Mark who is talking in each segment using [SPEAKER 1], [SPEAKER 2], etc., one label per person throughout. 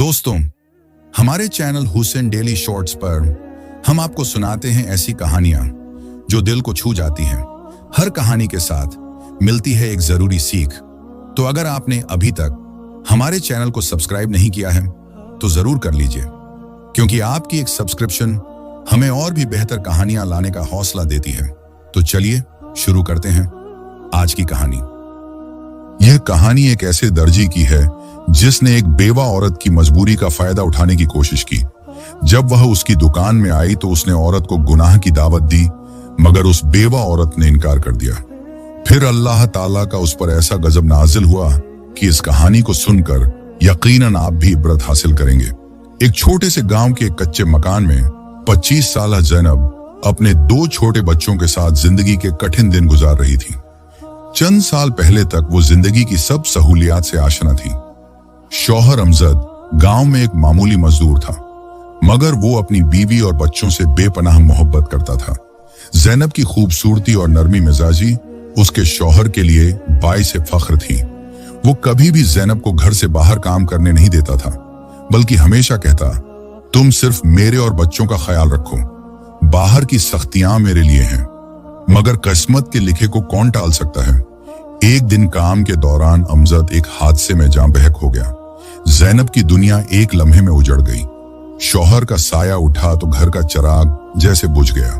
[SPEAKER 1] दोस्तों, हमारे channel Hussain daily shorts पर हम आपको सुनाते हैं ऐसी कहानियां जो दिल को छू जाती हैं। हर कहानी के साथ मिलती है एक जरूरी सीख। तो अगर आपने अभी तक हमारे चैनल को सब्सक्राइब नहीं किया है तो जरूर कर लीजिए, क्योंकि आपकी एक सब्सक्रिप्शन हमें और भी बेहतर कहानियां लाने का हौसला देती है। तो चलिए शुरू करते हैं आज की कहानी। यह कहानी एक ऐसे दर्जी की है जिसने एक बेवा औरत की मजबूरी का फायदा उठाने की कोशिश की। जब वह उसकी दुकान में आई तो उसने औरत को गुनाह की दावत दी, मगर उस बेवा औरत ने इनकार कर दिया। फिर अल्लाह ताला का उस पर ऐसा गजब नाजिल हुआ कि इस कहानी को सुनकर यकीनन आप भी इबरत हासिल करेंगे। एक छोटे से गांव के एक कच्चे मकान में 25 साल ज़ैनब अपने 2 छोटे बच्चों के साथ जिंदगी के कठिन दिन गुजार रही थी। चंद साल पहले तक वो जिंदगी की सब सहूलियात से आशना थी। शौहर अमजद गांव में एक मामूली मजदूर था, मगर वो अपनी बीवी और बच्चों से बेपनाह मोहब्बत करता था। ज़ैनब की खूबसूरती और नरमी मिजाजी उसके शौहर के लिए बाइसे फख्र थी। वो कभी भी ज़ैनब को घर से बाहर काम करने नहीं देता था, बल्कि हमेशा कहता, तुम सिर्फ मेरे और बच्चों का ख्याल रखो, बाहर की सख्तियां मेरे लिए हैं। मगर किस्मत के लिखे को कौन टाल सकता है। एक दिन काम के दौरान अमजद एक हादसे में जान बहक हो गया। ज़ैनब की दुनिया एक लम्हे में उजड़ गई। शौहर का साया उठा तो घर का चिराग जैसे बुझ गया।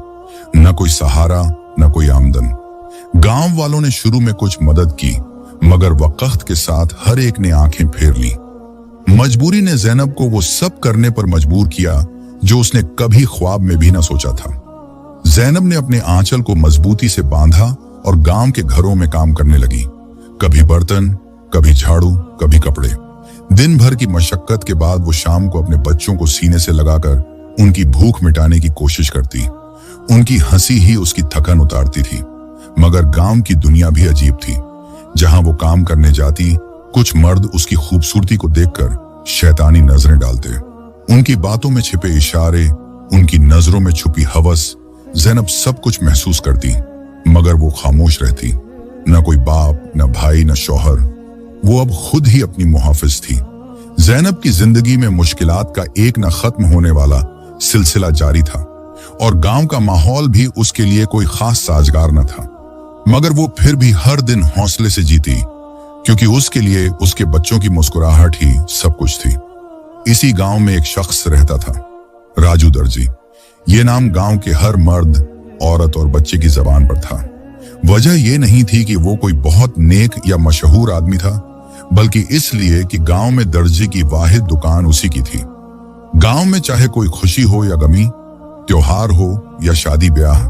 [SPEAKER 1] न कोई सहारा, न कोई आमदन। गांव वालों ने शुरू में कुछ मदद की, मगर वक्त के साथ हर एक ने आंखें फेर ली। मजबूरी ने ज़ैनब को वो सब करने पर मजबूर किया जो उसने कभी ख्वाब में भी न सोचा था। ज़ैनब ने अपने आंचल को मजबूती से बांधा और गांव के घरों में काम करने लगी। कभी बर्तन, कभी झाड़ू, कभी कपड़े। दिन भर की मशक्कत के बाद वो शाम को अपने बच्चों को सीने से लगाकर उनकी भूख मिटाने की कोशिश करती। उनकी हंसी ही उसकी थकन उतारती थी। मगर गांव की दुनिया भी अजीब थी। जहां वो काम करने जाती, कुछ मर्द उसकी खूबसूरती को देखकर शैतानी नजरें डालते। उनकी बातों में छिपे इशारे, उनकी नजरों में छुपी हवस। ज़ैनब सब कुछ महसूस करती, मगर वो खामोश रहती। न कोई बाप, न भाई, न शौहर। वो अब खुद ही अपनी मुहाफिज थी। ज़ैनब की जिंदगी में मुश्किलात का एक न खत्म होने वाला सिलसिला जारी था, और गांव का माहौल भी उसके लिए कोई खास साजगार न था। मगर वो फिर भी हर दिन हौसले से जीती, क्योंकि उसके लिए उसके बच्चों की मुस्कुराहट ही सब कुछ थी। इसी गांव में एक शख्स रहता था, राजू दर्जी। ये नाम गांव के हर मर्द, औरत और बच्चे की जबान पर था। वजह यह नहीं थी कि वो कोई बहुत नेक या मशहूर आदमी था, बल्कि इसलिए कि गांव में दर्जी की वाहिद दुकान उसी की थी। गांव में चाहे कोई खुशी हो या गमी, त्योहार हो या शादी ब्याह,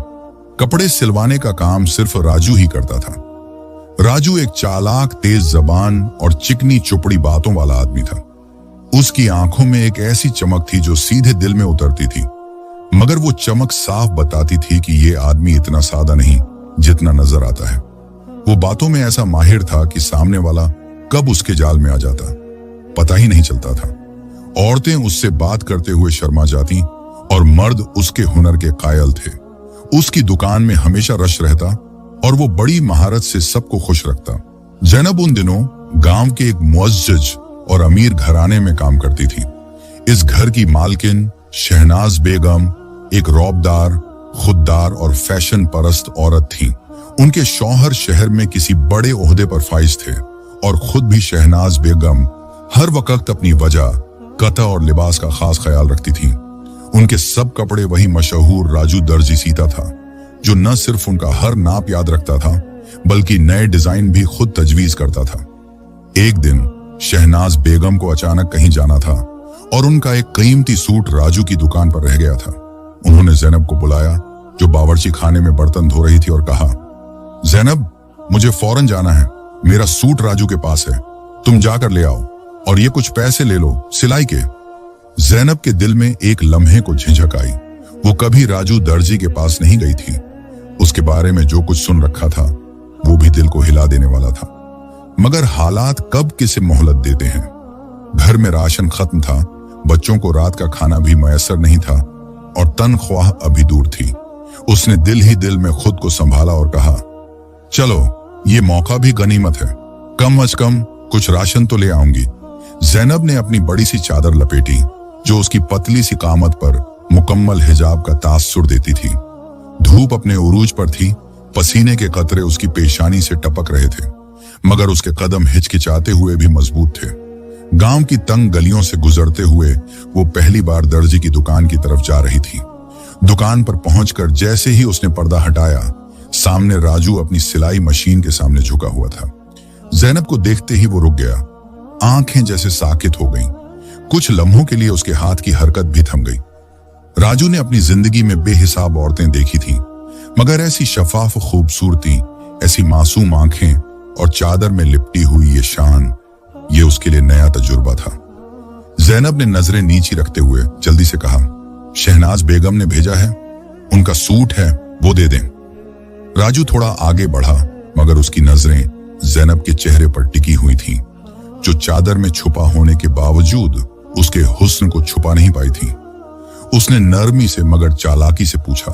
[SPEAKER 1] कपड़े सिलवाने का काम सिर्फ राजू ही करता था। राजू एक चालाक, तेज जबान और चिकनी चुपड़ी बातों वाला आदमी था। उसकी आंखों में एक ऐसी चमक थी जो सीधे दिल में उतरती थी, मगर वो चमक साफ बताती थी कि ये आदमी इतना सादा नहीं जितना नजर आता है। वो बातों में ऐसा माहिर था कि सामने वाला कब उसके जाल में आ जाता पता ही नहीं चलता था। औरतें उससे बात करते हुए शर्मा जाती और मर्द उसके हुनर के कायल थे। उसकी दुकान में हमेशा रश रहता और वो बड़ी महारत से सबको खुश रखता। ज़ैनब उन दिनों गांव के एक मुअज्जज और अमीर घराने में काम करती थी। इस घर की मालकिन शहनाज बेगम एक रौबदार, खुददार और फैशन परस्त औरत थी। उनके शौहर शहर में किसी बड़े ओहदे पर फाइज थे, और खुद भी शहनाज बेगम हर वक्त अपनी वजह, कता और लिबास का खास ख्याल रखती थी। उनके सब कपड़े वही मशहूर राजू दर्जी सीता था, जो न सिर्फ उनका हर नाप याद रखता था, बल्कि नए डिजाइन भी खुद तजवीज करता था। एक दिन शहनाज बेगम को अचानक कहीं जाना था, और उनका एक कीमती सूट राजू की दुकान पर रह गया था। उन्होंने ज़ैनब को बुलाया, जो बावर्ची खाने में बर्तन धो रही थी, और कहा, ज़ैनब, मुझे फौरन जाना है, मेरा सूट राजू के पास है, तुम जाकर ले आओ, और ये कुछ पैसे ले लो सिलाई के। ज़ैनब के दिल में एक लम्हे को झिझक आई। वो कभी राजू दर्जी के पास नहीं गई थी। उसके बारे में जो कुछ सुन रखा था वो भी दिल को हिला देने वाला था, मगर हालात कब किसे मोहलत देते हैं। घर में राशन खत्म था, बच्चों को रात का खाना भी मयसर नहीं था, और तनख्वाह अभी दूर थी। उसने दिल ही दिल में खुद को संभाला और कहा, चलो ये मौका भी गनीमत है, कम अज कम कुछ राशन तो ले आऊंगी। जैनब ने अपनी बड़ी सी चादर लपेटी जो उसकी पतली सी कामत पर मुकम्मल हिजाब का तासुर देती थी। धूप अपने उरूज पर थी, पसीने के कतरे उसकी पेशानी से टपक रहे थे, मगर उसके कदम हिचकिचाते हुए भी मजबूत थे। गांव की तंग गलियों से गुजरते हुए वो पहली बार दर्जी की दुकान की तरफ जा रही थी। दुकान पर पहुंचकर जैसे ही उसने पर्दा हटाया, सामने राजू अपनी सिलाई मशीन के सामने झुका हुआ था। जैनब को देखते ही वो रुक गया, आंखें जैसे साकित हो गईं। कुछ लम्हों के लिए उसके हाथ की हरकत भी थम गई। राजू ने अपनी जिंदगी में बेहिसाब औरतें देखी थी, मगर ऐसी शफाफ खूबसूरती, ऐसी मासूम आंखें और चादर में लिपटी हुई ये शान, ये उसके लिए नया तजुर्बा था। जैनब ने नजरें नीची रखते हुए जल्दी से कहा, शहनाज बेगम ने भेजा है, उनका सूट है, वो दे दें। राजू थोड़ा आगे बढ़ा, मगर उसकी नजरें जैनब के चेहरे पर टिकी हुई थीं, जो चादर में छुपा होने के बावजूद उसके हुस्न को छुपा नहीं पाई थी। उसने नरमी से मगर चालाकी से पूछा,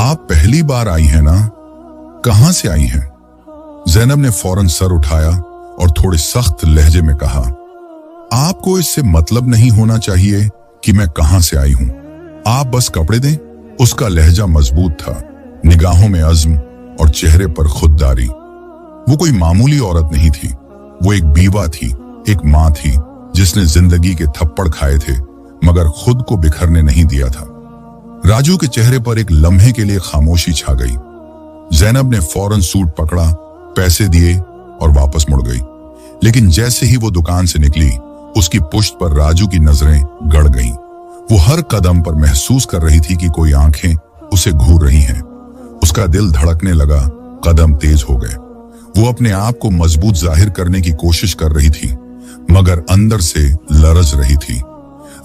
[SPEAKER 1] आप पहली बार आई हैं ना? कहां से आई हैं? जैनब ने फौरन सर उठाया और थोड़े सख्त लहजे में कहा, आपको इससे मतलब नहीं होना चाहिए कि मैं कहां से आई हूं, आप बस कपड़े दें। उसका लहजा मजबूत था, निगाहों में अज़्म और चेहरे पर खुददारी। वो कोई मामूली औरत नहीं थी, वो एक बीवा थी, एक मां थी जिसने जिंदगी के थप्पड़ खाए थे मगर खुद को बिखरने नहीं दिया था। राजू के चेहरे पर एक लम्हे के लिए खामोशी छा गई। जैनब ने फौरन सूट पकड़ा, पैसे दिए और वापस मुड़ गई। लेकिन जैसे ही वो दुकान से निकली, उसकी पुश्त पर राजू की नजरें गड़ गईं। वो हर कदम पर महसूस कर रही थी कि कोई आंखें उसे घूर रही हैं। उसका दिल धड़कने लगा, कदम तेज हो गए। वो अपने आप को मजबूत जाहिर करने की कोशिश कर रही थी, मगर अंदर से लरज रही थी।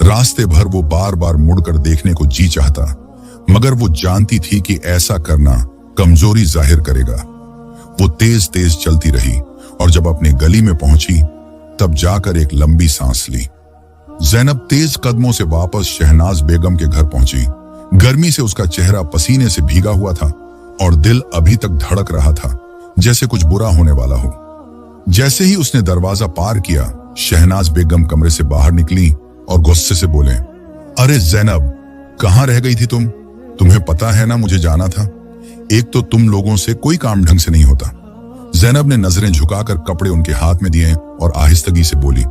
[SPEAKER 1] रास्ते भर वो बार बार मुड़कर देखने को जी चाहता, मगर वो जानती थी कि ऐसा करना कमजोरी जाहिर करेगा। वो तेज तेज चलती रही और जब अपनी गली में पहुंची, तब जाकर एक लंबी सांस ली। जैनब तेज कदमों से वापस शहनाज बेगम के घर पहुंची। गर्मी से उसका चेहरा पसीने से भीगा हुआ था और दिल अभी तक धड़क रहा था, जैसे कुछ बुरा होने वाला हो। जैसे ही उसने दरवाजा पार किया, शहनाज बेगम कमरे से बाहर निकली और गुस्से से बोले, अरे जैनब, कहां रह गई थी तुम? तुम्हें पता है ना मुझे जाना था। एक तो तुम लोगों से कोई काम ढंग से नहीं होता। जैनब ने नजरें झुकाकर कपड़े उनके हाथ में दिए और आहिस्तगी से बोली,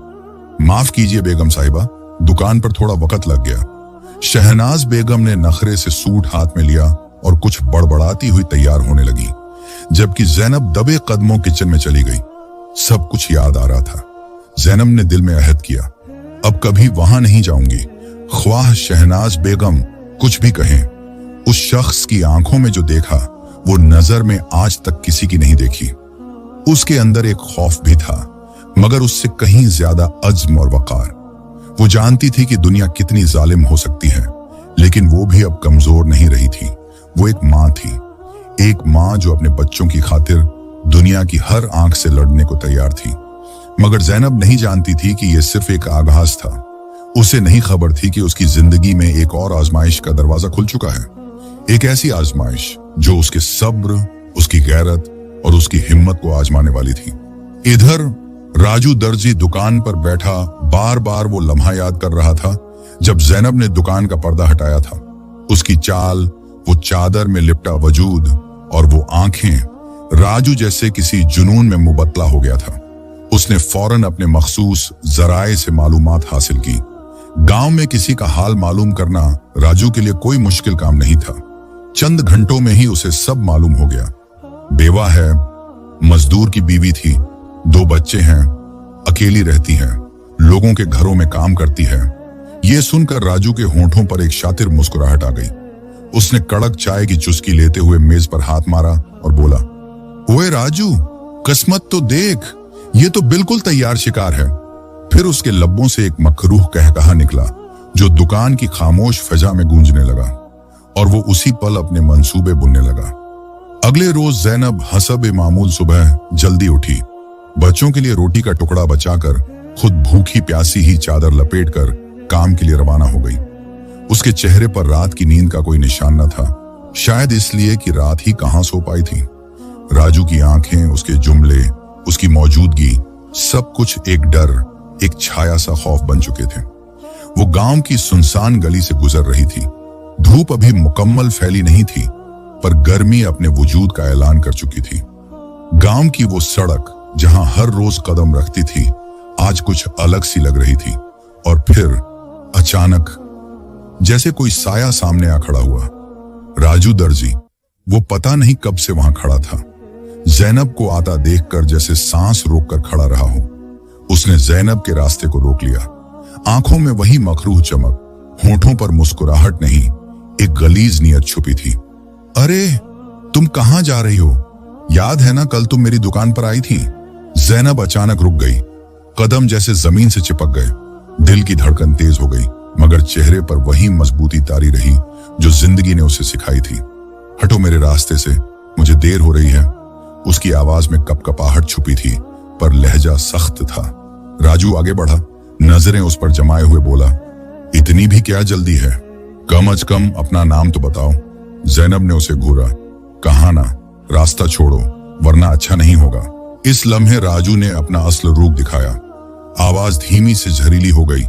[SPEAKER 1] माफ कीजिए बेगम साहिबा, दुकान पर थोड़ा वक्त लग गया। शहनाज बेगम ने नखरे से सूट हाथ में लिया और कुछ बड़बड़ाती हुई तैयार होने लगी, जबकि जैनब दबे कदमों किचन में चली गई। सब कुछ याद आ रहा था। जैनब ने दिल में अहद किया, अब कभी वहां नहीं जाऊंगी, ख्वाह शहनाज बेगम कुछ भी कहें। उस शख्स की आंखों में जो देखा, वो नजर में आज तक किसी की नहीं देखी। उसके अंदर एक खौफ भी था, मगर उससे कहीं ज्यादा अज़्म और वकार। वो जानती थी कि दुनिया कितनी जालिम हो सकती है, लेकिन वो भी अब कमजोर नहीं रही थी। वो एक मां थी, एक मां जो अपने बच्चों की खातिर दुनिया की हर आंख से लड़ने को तैयार थी। मगर जैनब नहीं जानती थी कि यह सिर्फ एक आगाज था। उसे नहीं खबर थी कि उसकी जिंदगी में एक और आजमाइश का दरवाजा खुल चुका है। एक ऐसी आजमाइश जो उसके सब्र, उसकी गैरत और उसकी हिम्मत को आजमाने वाली थी। इधर राजू दर्जी दुकान पर बैठा बार बार वो लम्हा याद कर रहा था जब जैनब ने दुकान का पर्दा हटाया था। उसकी चाल, वो चादर में लिपटा वजूद और वो आंखें, राजू जैसे किसी जुनून में मुबत्तला हो गया था। उसने फौरन अपने मखसूस जराए से मालूमात हासिल की। गांव में किसी का हाल मालूम करना राजू के लिए कोई मुश्किल काम नहीं था। चंद घंटों में ही उसे सब मालूम हो गया। बेवा है, मजदूर की बीवी थी, 2 बच्चे हैं, अकेली रहती है, लोगों के घरों में काम करती है। ये सुनकर राजू के होंठों पर एक शातिर मुस्कुराहट आ गई। उसने कड़क चाय की चुस्की लेते हुए मेज पर हाथ मारा और बोला, ओए राजू, किस्मत तो देख, ये तो बिल्कुल तैयार शिकार है। फिर उसके लब्बों से एक मकरूह कहकहा निकला जो दुकान की खामोश फजा में गूंजने लगा, और वो उसी पल अपने मंसूबे बुनने लगा। अगले रोज जैनब हसब मामूल सुबह जल्दी उठी। बच्चों के लिए रोटी का टुकड़ा बचाकर खुद भूखी प्यासी ही चादर लपेटकर काम के लिए रवाना हो गई। उसके चेहरे पर रात की नींद का कोई निशान न था, शायद इसलिए कि रात ही कहां सो पाई थी। राजू की आंखें, उसके जुमले, उसकी मौजूदगी, सब कुछ एक डर, एक छाया सा खौफ बन चुके थे। वो गांव की सुनसान गली से गुजर रही थी। धूप अभी मुकम्मल फैली नहीं थी, पर गर्मी अपने वजूद का ऐलान कर चुकी थी। गांव की वो सड़क जहां हर रोज कदम रखती थी, आज कुछ अलग सी लग रही थी। और फिर अचानक जैसे कोई साया सामने आ खड़ा हुआ। राजू दर्जी। वो पता नहीं कब से वहां खड़ा था। जैनब को आता देखकर जैसे सांस रोककर खड़ा रहा हो। उसने जैनब के रास्ते को रोक लिया। आंखों में वही मकरूह चमक, होठों पर मुस्कुराहट नहीं, एक गलीज नियत छुपी थी। अरे तुम कहां जा रही हो? याद है ना कल तुम मेरी दुकान पर आई थी? जैनब अचानक रुक गई। कदम जैसे जमीन से चिपक गए। दिल की धड़कन तेज हो गई, मगर चेहरे पर वही मजबूती तारी रही जो जिंदगी ने उसे सिखाई थी। हटो मेरे रास्ते से, मुझे देर हो रही है। उसकी आवाज में कपकपाहट छुपी थी, पर लहजा सख्त था। राजू आगे बढ़ा, नजरें उस पर जमाए हुए बोला, इतनी भी क्या जल्दी है? कम अज कम अपना नाम तो बताओ। जैनब ने उसे घूरा। कहा ना, रास्ता छोड़ो वरना अच्छा नहीं होगा। इस लम्हे राजू ने अपना असल रूप दिखाया। आवाज धीमी से जहरीली हो गई।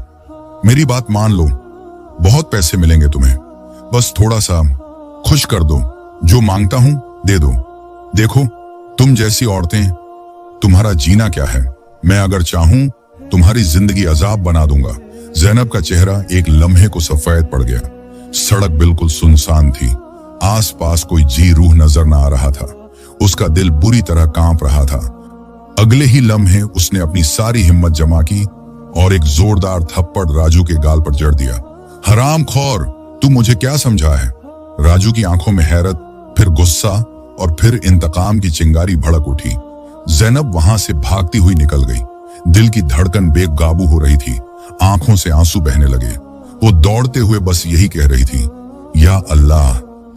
[SPEAKER 1] मेरी बात मान लो, बहुत पैसे मिलेंगे तुम्हें, बस थोड़ा सा खुश कर दो। जो मांगता हूं दे दो। देखो तुम जैसी औरतें, तुम्हारा जीना क्या है? मैं अगर चाहूं तुम्हारी जिंदगी अजाब बना दूंगा। जैनब का चेहरा एक लम्हे को सफेद पड़ गया। सड़क बिल्कुल सुनसान थी। आसपास कोई जी रूह नजर न आ रहा था। उसका दिल बुरी तरह कांप रहा था। अगले ही लम्हे उसने अपनी सारी हिम्मत जमा की और एक जोरदार थप्पड़ राजू के गाल पर जड़ दिया। हरामखोर, तू मुझे क्या समझा है? राजू की आंखों में हैरत, फिर गुस्सा और फिर इंतकाम की चिंगारी भड़क उठी। जैनब वहां से भागती हुई निकल गई। दिल की धड़कन बेकाबू हो रही थी। आंखों से आंसू बहने लगे। वो दौड़ते हुए बस यही कह रही थी, या अल्लाह,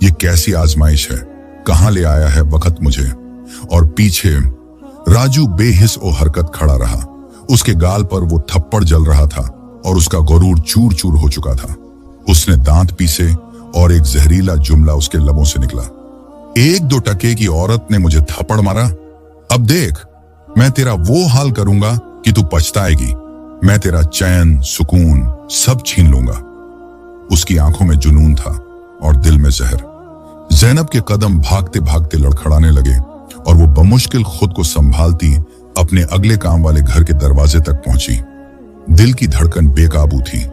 [SPEAKER 1] ये कैसी आजमाइश है? कहां ले आया है वक्त मुझे? और पीछे राजू बेहिस ओ हरकत खड़ा रहा। उसके गाल पर वो थप्पड़ जल रहा था और उसका गुरूर चूर चूर हो चुका था। उसने दांत पीसे और एक जहरीला जुमला उसके लबों से निकला। 1-2 टके की औरत ने मुझे थप्पड़ मारा। अब देख, मैं तेरा वो हाल करूंगा कि तू पछताएगी। मैं तेरा चैन, सुकून सब छीन लूंगा। उसकी आंखों में जुनून था और दिल में जहर। जैनब के कदम भागते भागते लड़खड़ाने लगे और वो बमुश्किल खुद को संभालती अपने अगले काम वाले घर के दरवाजे तक पहुंची। दिल की धड़कन बेकाबू थी,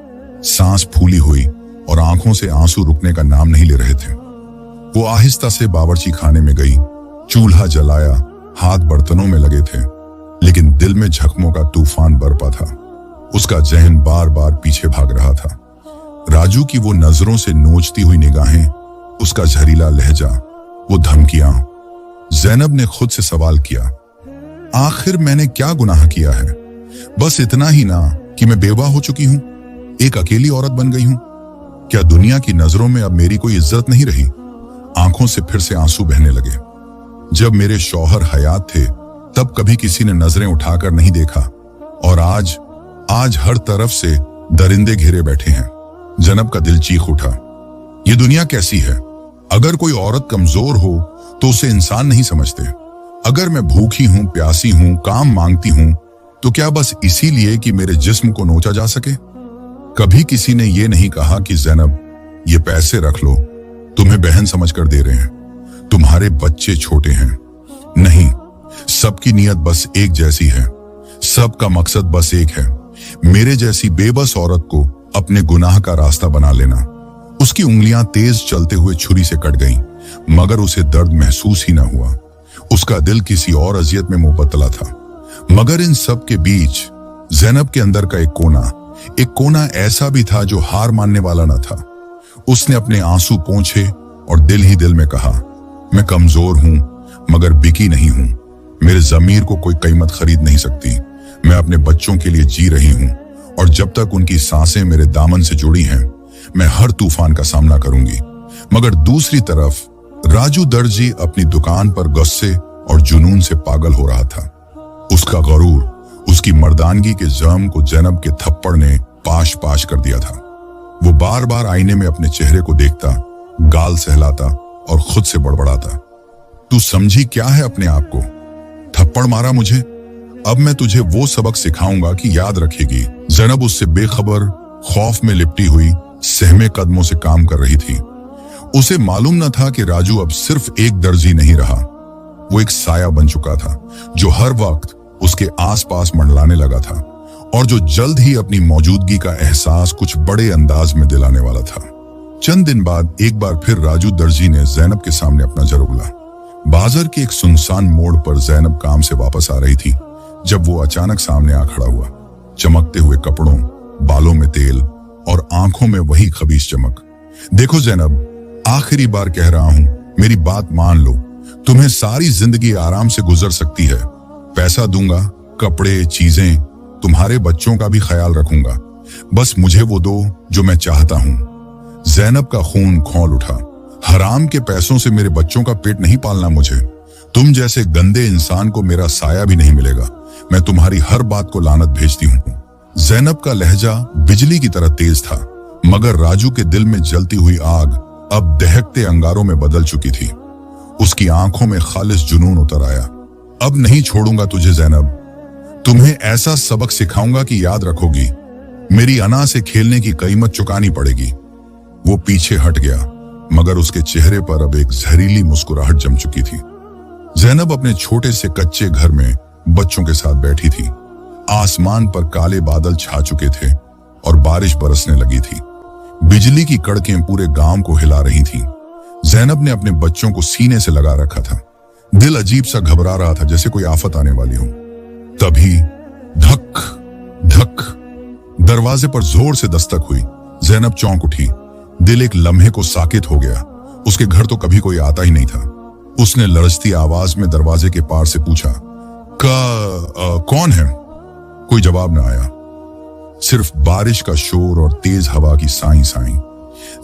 [SPEAKER 1] सांस फूली हुई और आंखों से आंसू रुकने का नाम नहीं ले रहे थे। वो आहिस्ता से बावर्ची खाने में गई। चूल्हा जलाया, हाथ बर्तनों में लगे थे, लेकिन दिल में जख्मों का तूफान बरपा था। उसका जहन बार बार पीछे भाग रहा था। राजू की वो नजरों से नोचती हुई निगाहें, उसका जहरीला लहजा, वो धमकियां। जैनब ने खुद से सवाल किया, आखिर मैंने क्या गुनाह किया है? बस इतना ही ना कि मैं बेवा हो चुकी हूं, एक अकेली औरत बन गई हूं। क्या दुनिया की नजरों में अब मेरी कोई इज्जत नहीं रही? आंखों से फिर से आंसू बहने लगे। जब मेरे शौहर हयात थे तब कभी किसी ने नजरें उठाकर नहीं देखा, और आज हर तरफ से दरिंदे घेरे बैठे हैं। जैनब का दिल चीख उठा। ये दुनिया कैसी है? अगर कोई औरत कमजोर हो तो उसे इंसान नहीं समझते। अगर मैं भूखी हूं, प्यासी हूं, काम मांगती हूं, तो क्या बस इसीलिए कि मेरे जिस्म को नोचा जा सके? कभी किसी ने ये नहीं कहा कि जैनब, ये पैसे रख लो, तुम्हें बहन समझकर दे रहे हैं, तुम्हारे बच्चे छोटे हैं। नहीं, सबकी नीयत बस एक जैसी है, सबका मकसद बस एक है, मेरे जैसी बेबस औरत को अपने गुनाह का रास्ता बना लेना। उसकी उंगलियां तेज चलते हुए छुरी से कट गईं, मगर उसे दर्द महसूस ही न हुआ। उसका दिल किसी और अजियत में मुबतला था। मगर इन सब के बीच जैनब के अंदर का एक कोना ऐसा भी था जो हार मानने वाला न था। उसने अपने आंसू पोंछे और दिल ही दिल में कहा, मैं कमजोर हूं मगर बिकी नहीं हूं। मेरे जमीर को कोई कीमत खरीद नहीं सकती। मैं अपने बच्चों के लिए जी रही हूं, और जब तक उनकी सांसें मेरे दामन से जुड़ी हैं, मैं हर तूफान का सामना करूंगी। मगर दूसरी तरफ राजू दर्जी अपनी दुकान पर गुस्से और जुनून से पागल हो रहा था। उसका गरूर, उसकी मर्दानगी के जर्म को जैनब के थप्पड़ ने पाश पाश कर दिया था। वो बार बार आईने में अपने चेहरे को देखता, गाल सहलाता और खुद से बड़बड़ाता, तू समझी क्या है अपने आप को? थप्पड़ मारा मुझे, अब मैं तुझे वो सबक सिखाऊंगा कि याद रखेगी। ज़ैनब उससे बेखबर खौफ में लिपटी हुई सहमे कदमों से काम कर रही थी। उसे मालूम न था कि राजू अब सिर्फ एक दर्जी नहीं रहा, वो एक साया बन चुका था जो हर वक्त उसके आसपास मंडलाने लगा था और जो जल्द ही अपनी मौजूदगी का एहसास कुछ बड़े अंदाज में दिलाने वाला था। चंद दिन बाद एक बार फिर राजू दर्जी ने ज़ैनब के सामने अपना जर उगला। बाजार के एक सुनसान मोड़ पर ज़ैनब काम से वापस आ रही थी जब वो अचानक सामने आ खड़ा हुआ, चमकते हुए कपड़ों, बालों में तेल और आंखों में वही खबीस चमक। देखो ज़ैनब, आखिरी बार कह रहा हूं, मेरी बात मान लो। तुम्हें सारी जिंदगी आराम से गुजर सकती है। पैसा दूंगा, कपड़े, चीजें, तुम्हारे बच्चों का भी ख्याल रखूंगा। बस मुझे वो दो जो मैं चाहता हूं। ज़ैनब का खून खौल उठा। हराम के पैसों से मेरे बच्चों का पेट नहीं पालना मुझे। तुम जैसे गंदे इंसान को मेरा साया भी नहीं मिलेगा। मैं तुम्हारी हर बात को लानत भेजती हूं। ज़ैनब का लहजा बिजली की तरह तेज था, मगर राजू के दिल में जलती हुई आग अब दहकते अंगारों में बदल चुकी थी। उसकी आंखों में खालिस जुनून उतर आया। अब नहीं छोड़ूंगा तुझे ज़ैनब, तुम्हें ऐसा सबक सिखाऊंगा कि याद रखोगी। मेरी अना से खेलने की कीमत चुकानी पड़ेगी। वो पीछे हट गया, मगर उसके चेहरे पर अब एक जहरीली मुस्कुराहट जम चुकी थी। ज़ैनब अपने छोटे से कच्चे घर में बच्चों के साथ बैठी थी। आसमान पर काले बादल छा चुके थे और बारिश बरसने लगी थी। बिजली की कड़कें पूरे गांव को हिला रही थीं। ज़ैनब ने अपने बच्चों को सीने से लगा रखा था। दिल अजीब सा घबरा रहा था, जैसे कोई आफत आने वाली हो। तभी धक धक दरवाजे पर जोर से दस्तक हुई। ज़ैनब चौंक उठी। दिल एक लम्हे को साकित हो गया। उसके घर तो कभी कोई आता ही नहीं था। उसने लरजती आवाज में दरवाजे के पार से पूछा, कौन है? कोई जवाब न आया, सिर्फ बारिश का शोर और तेज हवा की साई साई।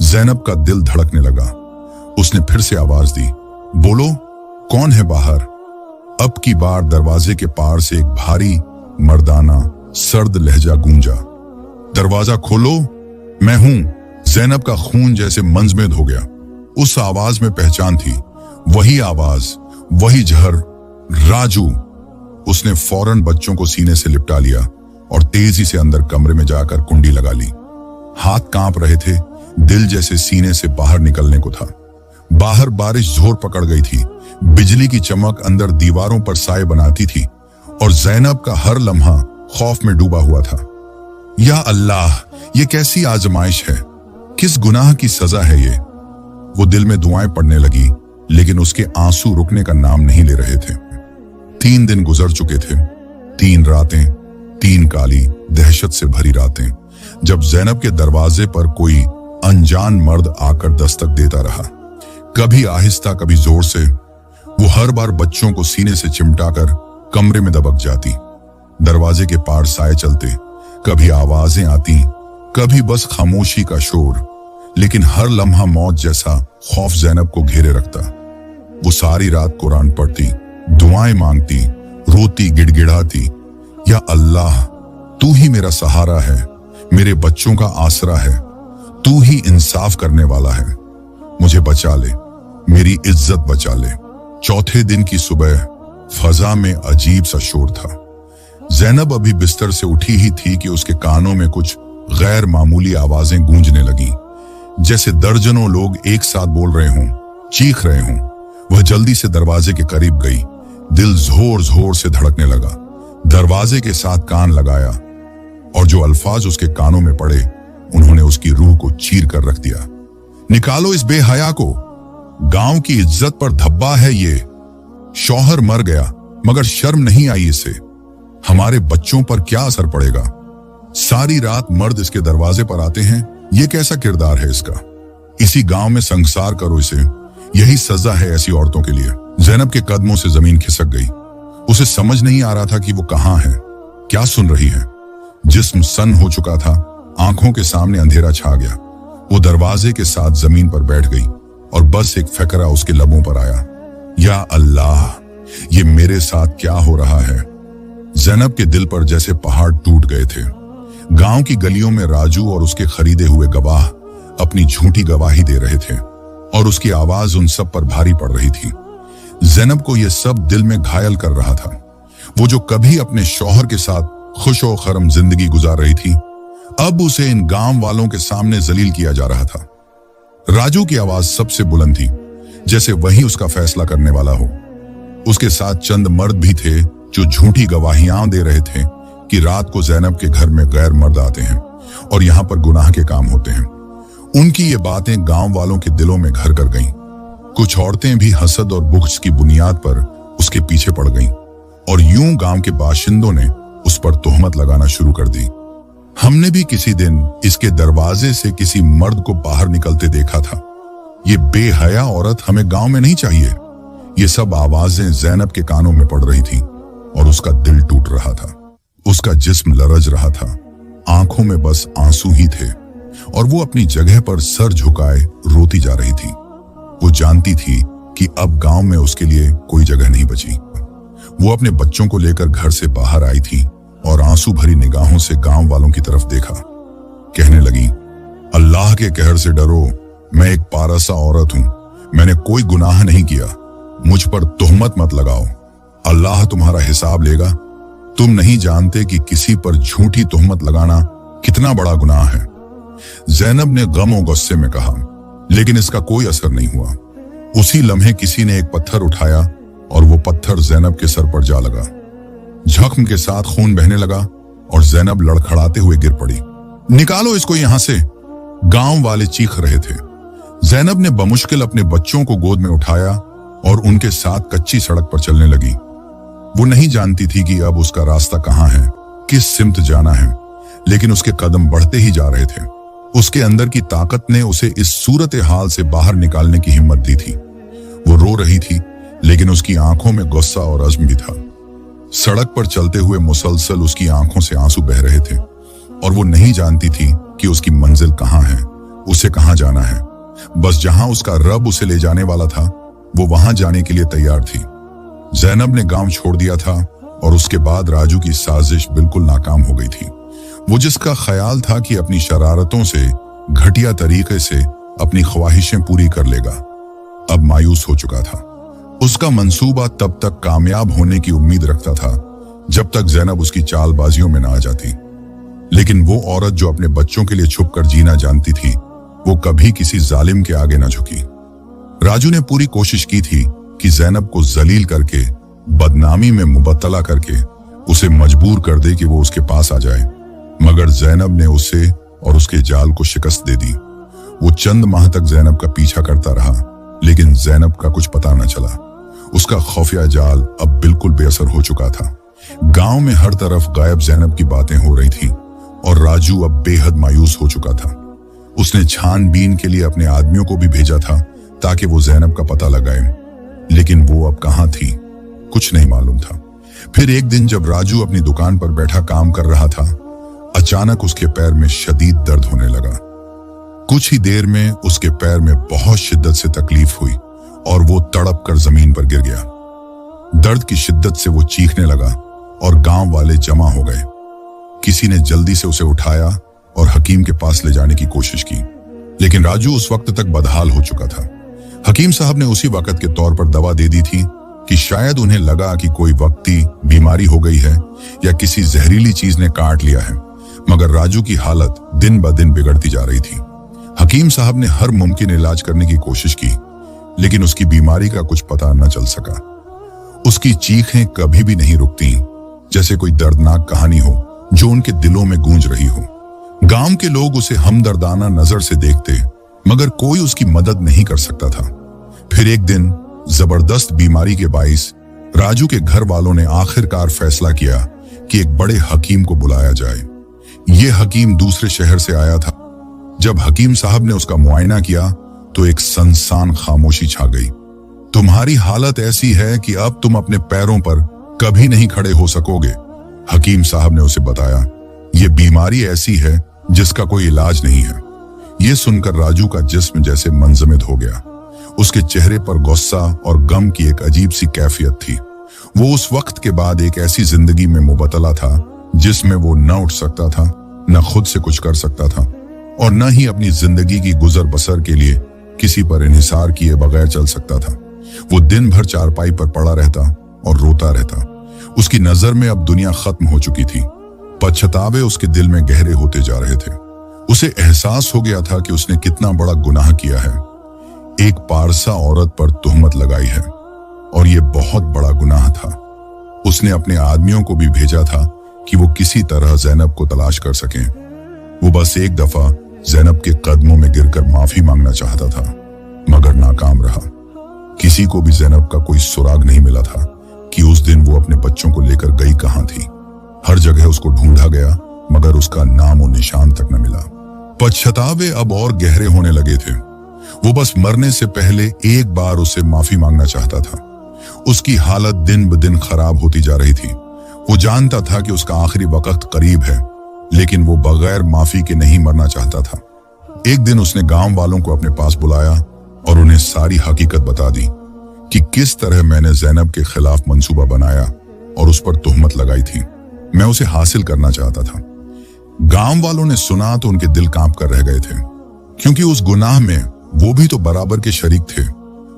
[SPEAKER 1] ज़ैनब का दिल धड़कने लगा। उसने फिर से आवाज दी, बोलो, कौन है बाहर? अब की बार दरवाजे के पार से एक भारी मर्दाना सर्द लहजा गूंजा, दरवाजा खोलो, मैं हूं। ज़ैनब का खून जैसे मंजमेद हो गया। उस आवाज में पहचान थी, वही आवाज, वही जहर, राजू। उसने फौरन बच्चों को सीने से लिपटा लिया और तेजी से अंदर कमरे में जाकर कुंडी लगा ली। हाथ कांप रहे थे, दिल जैसे सीने से बाहर निकलने को था। बाहर बारिश जोर पकड़ गई थी। बिजली की चमक अंदर दीवारों पर साए बनाती थी और ज़ैनब का हर लम्हा खौफ में डूबा हुआ था। या अल्लाह, ये कैसी आजमाइश है? किस गुनाह की सजा है ये? वो दिल में दुआएं पड़ने लगी, लेकिन उसके आंसू रुकने का नाम नहीं ले रहे थे। 3 दिन गुजर चुके थे, 3 रातें, 3 काली दहशत से भरी रातें, जब ज़ैनब के दरवाजे पर कोई अनजान मर्द आकर दस्तक देता रहा। कभी आहिस्ता, कभी जोर से। वो हर बार बच्चों को सीने से चिमटाकर कमरे में दबक जाती। दरवाजे के पार साए चलते, कभी आवाजें आती, कभी बस खामोशी का शोर, लेकिन हर लम्हा मौत जैसा खौफ ज़ैनब को घेरे रखता। वो सारी रात कुरान पढ़ती, दुआएं मांगती, रोती, गिड़गिड़ाती, या अल्लाह, तू ही मेरा सहारा है, मेरे बच्चों का आसरा है, तू ही इंसाफ करने वाला है, मुझे बचा ले, मेरी इज्जत बचा ले। चौथे दिन की सुबह फजा में अजीब सा शोर था। ज़ैनब अभी बिस्तर से उठी ही थी कि उसके कानों में कुछ गैर मामूली आवाजें गूंजने लगी, जैसे दर्जनों लोग एक साथ बोल रहे हों, चीख रहे हों। वह जल्दी से दरवाजे के करीब गई। दिल जोर जोर से धड़कने लगा। दरवाजे के साथ कान लगाया और जो अल्फाज उसके कानों में पड़े, उन्होंने उसकी रूह को चीर कर रख दिया। निकालो इस बेहया को, गांव की इज्जत पर धब्बा है ये। शौहर मर गया, मगर शर्म नहीं आई इसे। हमारे बच्चों पर क्या असर पड़ेगा? सारी रात मर्द इसके दरवाजे पर आते हैं, ये कैसा किरदार है इसका? इसी गांव में संसार करो इसे, यही सजा है ऐसी औरतों के लिए। ज़ैनब के कदमों से जमीन खिसक गई। उसे समझ नहीं आ रहा था कि वो कहां है, क्या सुन रही है। जिस्म सन हो चुका था, आंखों के सामने अंधेरा छा गया। वो दरवाजे के साथ जमीन पर बैठ गई और बस एक फकरा उसके लबों पर आया, या अल्लाह, ये मेरे साथ क्या हो रहा है? ज़ैनब के दिल पर जैसे पहाड़ टूट गए थे। गांव की गलियों में राजू और उसके खरीदे हुए गवाह अपनी झूठी गवाही दे रहे थे और उसकी आवाज उन सब पर भारी पड़ रही थी। ज़ैनब को यह सब दिल में घायल कर रहा था। वो जो कभी अपने शौहर के साथ खुशो खरम जिंदगी गुजार रही थी, अब उसे इन गांव वालों के सामने जलील किया जा रहा था। राजू की आवाज सबसे बुलंद थी, जैसे वही उसका फैसला करने वाला हो। उसके साथ चंद मर्द भी थे जो झूठी गवाहियां दे रहे थे कि रात को जैनब के घर में गैर मर्द आते हैं और यहां पर गुनाह के काम होते हैं। उनकी ये बातें गांव वालों के दिलों में घर कर गईं। कुछ औरतें भी हसद और बुग़्ज़ की बुनियाद पर उसके पीछे पड़ गईं और यूं गांव के बाशिंदों ने उस पर तोहमत लगाना शुरू कर दी। हमने भी किसी दिन इसके दरवाजे से किसी मर्द को बाहर निकलते देखा था। ये बेहया औरत हमें गांव में नहीं चाहिए। ये सब आवाजें जैनब के कानों में पड़ रही थी और उसका दिल टूट रहा था। उसका जिस्म लरज रहा था, आंखों में बस आंसू ही थे और वो अपनी जगह पर सर झुकाए रोती जा रही थी। वो जानती थी कि अब गांव में उसके लिए कोई जगह नहीं बची। वो अपने बच्चों को लेकर घर से बाहर आई थी और आंसू भरी निगाहों से गांव वालों की तरफ देखा। कहने लगी, अल्लाह के कहर से डरो, मैं एक पारसा औरत हूं, मैंने कोई गुनाह नहीं किया, मुझ पर तोहमत मत लगाओ, अल्लाह तुम्हारा हिसाब लेगा। तुम नहीं जानते कि किसी पर झूठी तोहमत लगाना कितना बड़ा गुनाह है। जैनब ने गम और गुस्से में कहा, लेकिन इसका कोई असर नहीं हुआ। उसी लम्हे किसी ने एक पत्थर उठाया और वो पत्थर जैनब के सर पर जा लगा। जख्म के साथ खून बहने लगा और जैनब लड़खड़ाते हुए गिर पड़ी। निकालो इसको यहां से, गांव वाले चीख रहे थे। जैनब ने बमुश्किल अपने बच्चों को गोद में उठाया और उनके साथ कच्ची सड़क पर चलने लगी। वो नहीं जानती थी कि अब उसका रास्ता कहां है, किस सिमत जाना है, लेकिन उसके कदम बढ़ते ही जा रहे थे। उसके अंदर की ताकत ने उसे इस सूरत हाल से बाहर निकालने की हिम्मत दी थी। वो रो रही थी, लेकिन उसकी आंखों में गुस्सा और अज़्म भी था। सड़क पर चलते हुए मुसलसल उसकी आंखों से आंसू बह रहे थे और वो नहीं जानती थी कि उसकी मंजिल कहां है, उसे कहां जाना है। बस जहां उसका रब उसे ले जाने वाला था, वो वहां जाने के लिए तैयार थी। जैनब ने गांव छोड़ दिया था और उसके बाद राजू की साजिश बिल्कुल नाकाम हो गई थी। वो जिसका ख्याल था कि अपनी शरारतों से घटिया तरीके से अपनी ख्वाहिशें पूरी कर लेगा, अब मायूस हो चुका था। उसका मंसूबा तब तक कामयाब होने की उम्मीद रखता था जब तक जैनब उसकी चालबाजियों में ना आ जाती। लेकिन वो औरत जो अपने बच्चों के लिए छुपकर जीना जानती थी, वो कभी किसी जालिम के आगे न झुकी। राजू ने पूरी कोशिश की थी कि जैनब को जलील करके, बदनामी में मुबत्तला करके उसे मजबूर कर दे कि वो उसके पास आ जाए, मगर जैनब ने उसे और उसके जाल को शिकस्त दे दी। वो चंद माह तक जैनब का पीछा करता रहा, लेकिन जैनब का कुछ पता न चला। उसका खौफिया जाल अब बिल्कुल बेअसर हो चुका था। गांव में हर तरफ गायब जैनब की बातें हो रही थी और राजू अब बेहद मायूस हो चुका था। उसने छानबीन के लिए अपने आदमियों को भी भेजा था ताकि वो जैनब का पता लगाए, लेकिन वो अब कहां थी, कुछ नहीं मालूम था। फिर एक दिन जब राजू अपनी दुकान पर बैठा काम कर रहा था, अचानक उसके पैर में शदीद दर्द होने लगा। कुछ ही देर में उसके पैर में बहुत शिद्दत से तकलीफ हुई और वो तड़प कर जमीन पर गिर गया। दर्द की शिद्दत से वो चीखने लगा और गांव वाले जमा हो गए। किसी ने जल्दी से उसे उठाया और हकीम के पास ले जाने की कोशिश की, लेकिन राजू उस वक्त तक बदहाल हो चुका था। हकीम साहब ने उसी वक्त के तौर पर दवा दे दी थी कि शायद उन्हें लगा कि कोई वक्ती बीमारी हो गई है या किसी जहरीली चीज ने काट लिया है, मगर राजू की हालत दिन ब दिन बिगड़ती जा रही थी। हकीम साहब ने हर मुमकिन इलाज करने की कोशिश की, लेकिन उसकी बीमारी का कुछ पता न चल सका। उसकी चीखें कभी भी नहीं रुकती, जैसे कोई दर्दनाक कहानी हो जो उनके दिलों में गूंज रही हो। गांव के लोग उसे हमदर्दाना नजर से देखते, मगर कोई उसकी मदद नहीं कर सकता था। फिर एक दिन जबरदस्त बीमारी के बाइस राजू के घर वालों ने आखिरकार फैसला किया कि एक बड़े हकीम को बुलाया जाए। यह हकीम दूसरे शहर से आया था। जब हकीम साहब ने उसका मुआयना किया तो एक सनसान खामोशी छा गई। तुम्हारी हालत ऐसी है कि अब तुम अपने पैरों पर कभी नहीं खड़े हो सकोगे, हकीम साहब ने उसे बताया। यह बीमारी ऐसी है जिसका कोई इलाज नहीं है। यह सुनकर राजू का जिस्म जैसे मंजमिद हो गया। उसके चेहरे पर गुस्सा और गम की एक अजीब सी कैफियत थी। वो उस वक्त के बाद एक ऐसी जिंदगी में मुबतला था जिसमें वो न उठ सकता था, न खुद से कुछ कर सकता था और न ही अपनी जिंदगी की गुजर बसर के लिए किसी पर इन्हिसार किए बगैर चल सकता था। वो दिन भर चारपाई पर पड़ा रहता और रोता रहता। उसकी नजर में अब दुनिया खत्म हो चुकी थी। पछतावे उसके दिल में गहरे होते जा रहे थे। उसे एहसास हो गया था कि उसने कितना बड़ा गुनाह किया है। एक पारसा औरत पर तुहमत लगाई है और ये बहुत बड़ा गुनाह था। उसने अपने आदमियों को भी भेजा था कि वो किसी तरह ज़ैनब को तलाश कर सकें। वो बस एक दफा ज़ैनब के कदमों में गिरकर माफी मांगना चाहता था, मगर नाकाम रहा। किसी को भी ज़ैनब का कोई सुराग नहीं मिला था कि उस दिन वो अपने बच्चों को लेकर गई कहां थी। हर जगह उसको ढूंढा गया, मगर उसका नाम और निशान तक न मिला। पछतावे अब और गहरे होने लगे थे। वो बस मरने से पहले एक बार उससे माफी मांगना चाहता था। उसकी हालत दिन ब दिन खराब होती जा रही थी। वो जानता था कि उसका आखिरी वक्त करीब है, लेकिन वो बगैर माफी के नहीं मरना चाहता था। एक दिन उसने गांव वालों को अपने पास बुलाया और उन्हें सारी हकीकत बता दी कि किस तरह मैंने ज़ैनब के खिलाफ मंसूबा बनाया और उस पर तुहमत लगाई थी। मैं उसे हासिल करना चाहता था। गांव वालों ने सुना तो उनके दिल कांप कर रह गए थे, क्योंकि उस गुनाह में वो भी तो बराबर के शरीक थे।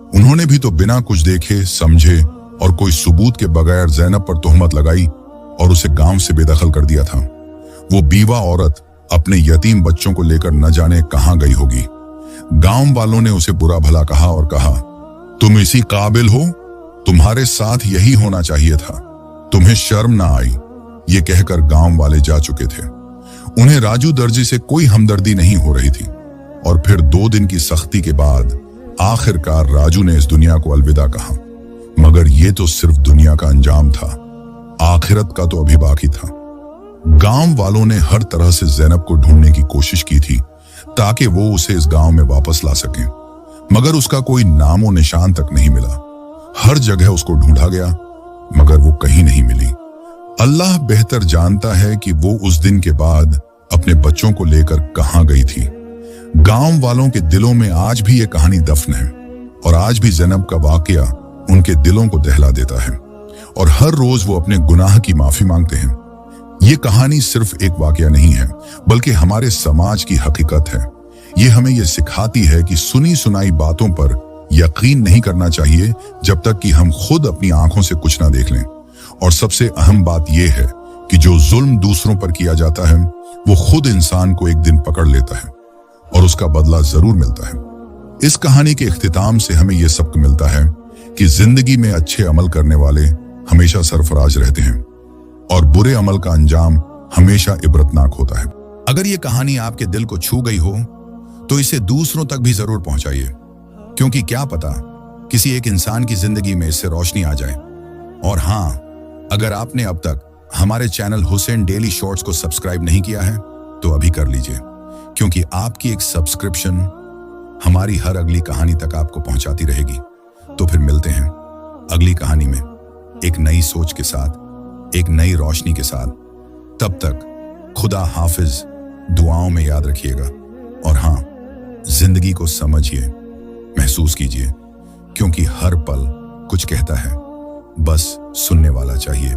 [SPEAKER 1] उन्होंने भी तो बिना कुछ देखे समझे और कोई सबूत के बगैर ज़ैनब पर तुहमत लगाई और उसे गांव से बेदखल कर दिया था। वो बीवा औरत अपने यतीम बच्चों को लेकर न जाने कहां गई होगी। गांव वालों ने उसे बुरा भला कहा और कहा, तुम इसी काबिल हो, तुम्हारे साथ यही होना चाहिए था, तुम्हें शर्म ना आई। ये कहकर गांव वाले जा चुके थे। उन्हें राजू दर्जी से कोई हमदर्दी नहीं हो रही थी। और फिर 2 दिन की सख्ती के बाद आखिरकार राजू ने इस दुनिया को अलविदा कहा। मगर ये तो सिर्फ दुनिया का अंजाम था, आखिरत का तो अभी बाकी था। गांव वालों ने हर तरह से ज़ैनब को ढूंढने की कोशिश की थी ताकि वो उसे इस गांव में वापस ला सकें, मगर उसका कोई नामो निशान तक नहीं मिला। हर जगह उसको ढूंढा गया, मगर वो कहीं नहीं मिली। अल्लाह बेहतर जानता है कि वो उस दिन के बाद अपने बच्चों को लेकर कहां गई थी। गांव वालों के दिलों में आज भी ये कहानी दफन है और आज भी ज़ैनब का वाकया उनके दिलों को दहला देता है और हर रोज वो अपने गुनाह की माफी मांगते हैं। ये कहानी सिर्फ एक वाकया नहीं है, बल्कि हमारे समाज की हकीकत है। ये हमें ये सिखाती है कि सुनी सुनाई बातों पर यकीन नहीं करना चाहिए जब तक कि हम खुद अपनी आंखों से कुछ ना देख लें। और सबसे अहम बात यह है कि जो जुल्म दूसरों पर किया जाता है वो खुद इंसान को एक दिन पकड़ लेता है और उसका बदला जरूर मिलता है। इस कहानी के इख्तिताम से हमें यह सबक मिलता है कि जिंदगी में अच्छे अमल करने वाले हमेशा सरफराज रहते हैं और बुरे अमल का अंजाम हमेशा इबरतनाक होता है। अगर ये कहानी आपके दिल को छू गई हो तो इसे दूसरों तक भी जरूर पहुंचाइए, क्योंकि क्या पता किसी एक इंसान की जिंदगी में इससे रोशनी आ जाए। और हाँ, अगर आपने अब तक हमारे चैनल हुसैन डेली शॉर्ट्स को सब्सक्राइब नहीं किया है तो अभी कर लीजिए, क्योंकि आपकी एक सब्सक्रिप्शन हमारी हर अगली कहानी तक आपको पहुंचाती रहेगी। तो फिर मिलते हैं अगली कहानी में एक नई सोच के साथ, एक नई रोशनी के साथ। तब तक खुदा हाफिज। दुआओं में याद रखिएगा और हाँ, जिंदगी को समझिए, महसूस कीजिए, क्योंकि हर पल कुछ कहता है, बस सुनने वाला चाहिए।